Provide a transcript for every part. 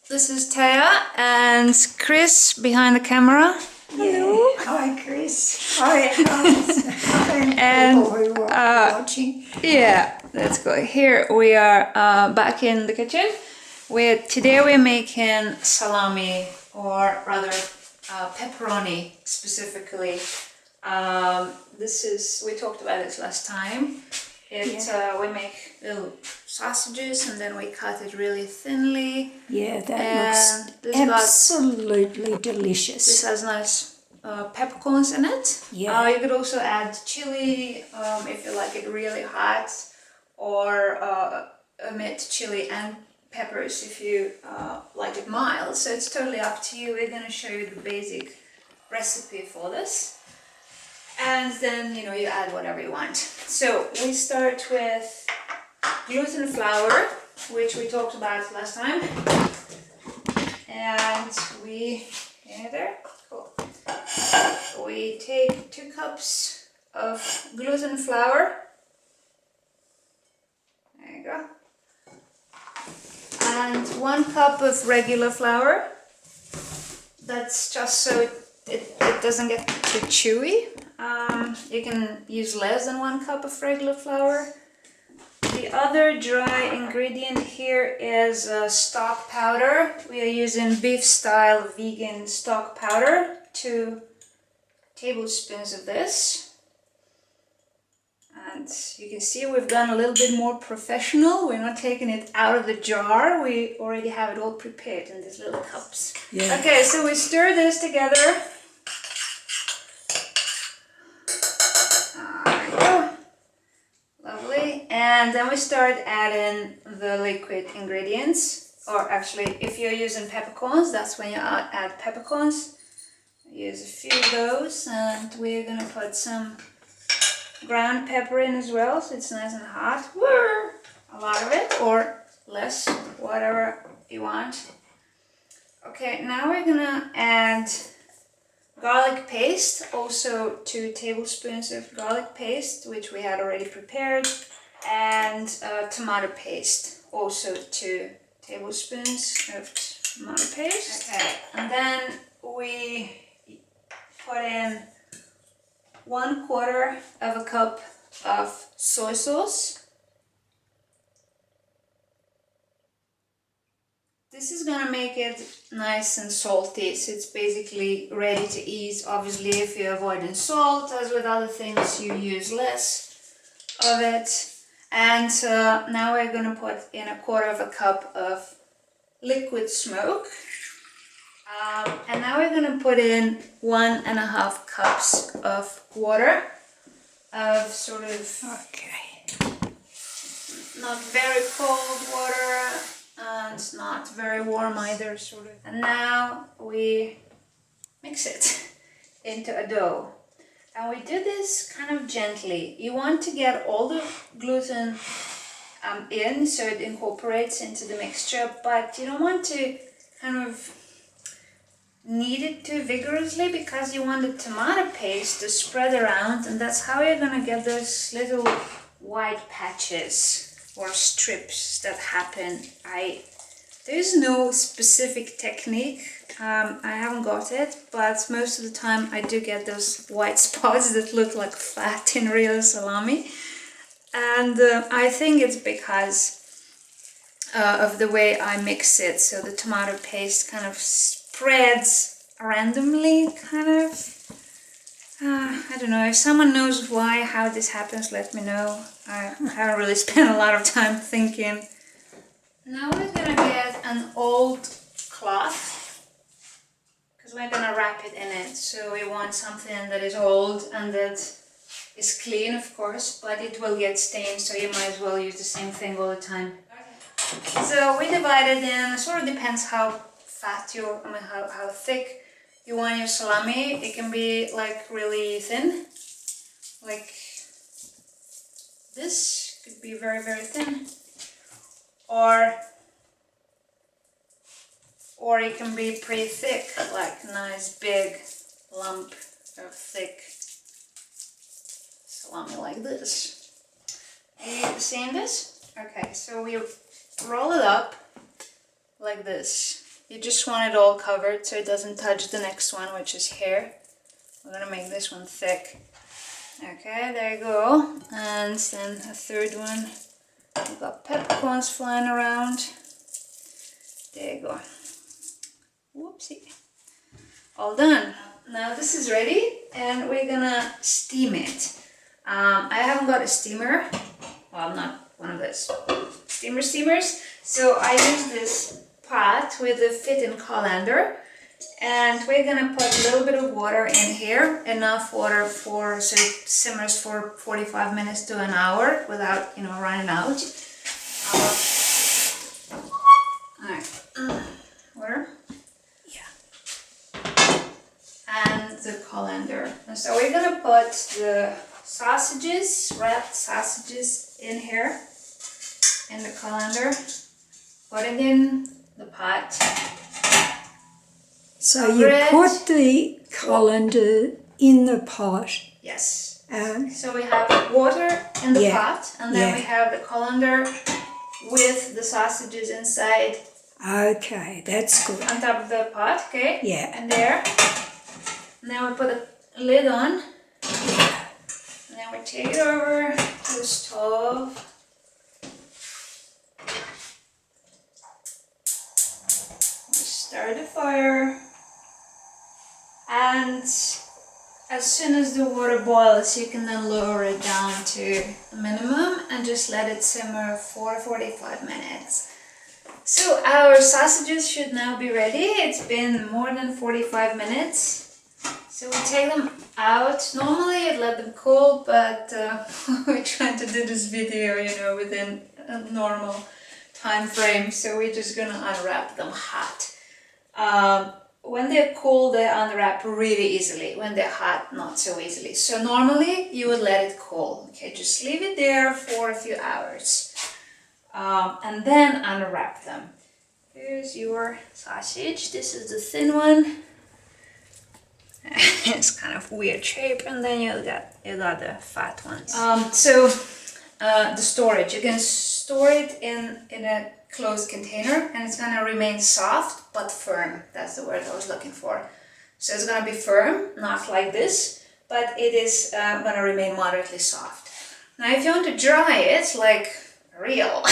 This is Teya and Chris behind the camera. Hello. Yeah. Hi, Chris. Hi, And people who are watching. Yeah, let's go. Here we are back in the kitchen. Today we're making salami, or rather pepperoni specifically. We talked about this last time. We make little sausages and then we cut it really thinly. Yeah, that looks absolutely delicious. This has nice peppercorns in it. Yeah. You could also add chili if you like it really hot, or omit chili and peppers if you like it mild. So it's totally up to you. We're going to show you the basic recipe for this. And then, you add whatever you want. So we start with gluten flour, which we talked about last time. And we take 2 cups of gluten flour. There you go. And 1 cup of regular flour. That's just so it doesn't get too chewy. You can use less than 1 cup of regular flour. The other dry ingredient here is stock powder. We are using beef style vegan stock powder, 2 tablespoons of this. And you can see we've gone a little bit more professional. We're not taking it out of the jar. We already have it all prepared in these little cups. Yeah. Okay, so we stir this together. Lovely. And then we start adding the liquid ingredients. Or actually, if you're using peppercorns, that's when you add peppercorns. Use a few of those, and we're gonna put some ground pepper in as well, so it's nice and hot. A lot of it, or less, whatever you want. Okay, now we're gonna add garlic paste, also 2 tablespoons of garlic paste, which we had already prepared, and tomato paste, also 2 tablespoons of tomato paste. Okay, and then we put in 1/4 of a cup of soy sauce. This is gonna make it nice and salty, so it's basically ready to eat. Obviously, if you're avoiding salt, as with other things, you use less of it. And now we're gonna put in 1/4 of a cup of liquid smoke. And now we're gonna put in 1.5 cups of water, of sort of not very cold water and not very warm either, sort of. And now we mix it into a dough. And we do this kind of gently. You want to get all the gluten in, so it incorporates into the mixture, but you don't want to kind of knead it too vigorously, because you want the tomato paste to spread around, and that's how you're gonna get those little white patches or strips that happen. There's no specific technique. I haven't got it, but most of the time I do get those white spots that look like fat in real salami. And I think it's because of the way I mix it. So the tomato paste kind of spreads randomly, kind of. I don't know, if someone knows how this happens, let me know. I haven't really spent a lot of time thinking. Now we're gonna get an old cloth, because we're gonna wrap it in it. So we want something that is old and that is clean, of course, but it will get stained, so you might as well use the same thing all the time. Okay. So we divide it in, it sort of depends how fat how thick you want your salami. It can be like really thin, like this, could be very, very thin, or it can be pretty thick, like a nice big lump of thick salami like this. Are you seeing this? Okay, so we roll it up like this. You just want it all covered so it doesn't touch the next one, which is here. We're gonna make this one thick. Okay, there you go. And then a third one. We've got peppercorns flying around. There you go. Whoopsie. All done. Now this is ready and we're gonna steam it. I haven't got a steamer. Well, I'm not one of those steamers. So I use this pot with a fit-in colander. And we're gonna put a little bit of water in here, enough water so it simmers for 45 minutes to an hour without, running out. Alright, water. Yeah. And the colander. And so we're gonna put the wrapped sausages in here, in the colander. Put it in the pot. So you put the colander in the pot. Yes. So we have water in the pot, and then we have the colander with the sausages inside. Okay, that's good. On top of the pot, okay? Yeah. And there. And then we put a lid on. And then we take it over to the stove. Start the fire. And as soon as the water boils, you can then lower it down to a minimum and just let it simmer for 45 minutes. So our sausages should now be ready. It's been more than 45 minutes. So we take them out. Normally I'd let them cool, but we're trying to do this video, within a normal time frame. So we're just gonna unwrap them hot. When they're cool, they unwrap really easily. When they're hot, not so easily. So normally you would let it cool. Okay, just leave it there for a few hours. And then unwrap them. Here's your sausage. This is the thin one. It's kind of weird shape. And then you got the fat ones. The storage. You can store it in a closed container and it's gonna remain soft but firm. That's the word I was looking for. So it's gonna be firm, not like this, but it is gonna remain moderately soft. Now if you want to dry it like a real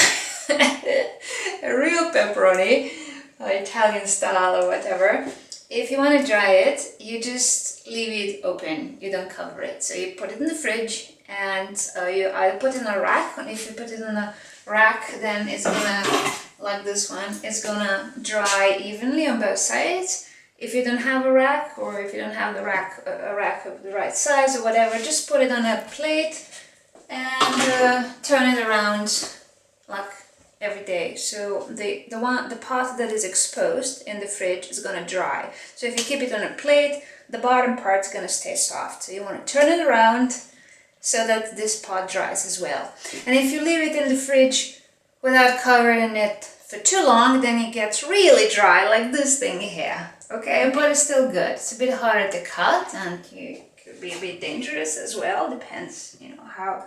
pepperoni, Italian style or whatever, if you want to dry it, you just leave it open, you don't cover it. So you put it in the fridge and you either put it in a rack, and if you put it in a rack, then it's gonna, like this one, it's gonna dry evenly on both sides. If you don't have a rack, or if you don't have a rack of the right size or whatever, just put it on a plate and turn it around like every day. So the part that is exposed in the fridge is gonna dry. So if you keep it on a plate, the bottom part's gonna stay soft. So you want to turn it around so that this part dries as well. And if you leave it in the fridge without covering it for too long, then it gets really dry, like this thing here. Okay, but it's still good. It's a bit harder to cut, and it could be a bit dangerous as well. Depends, how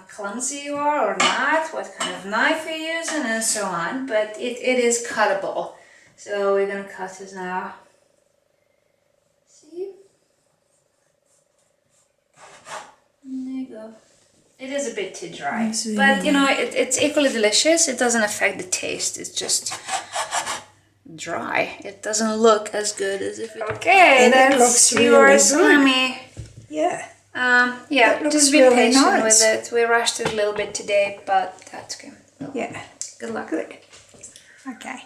clumsy you are or not, what kind of knife you're using, and so on. But it is cuttable. So we're gonna cut this now. See? There you go. It is a bit too dry, but it's equally delicious. It doesn't affect the taste. It's just dry. It doesn't look as good as if it. Okay, that looks really good. Yeah. Just be really patient with it. We rushed it a little bit today, but that's good. Yeah. Good luck. Good. Okay.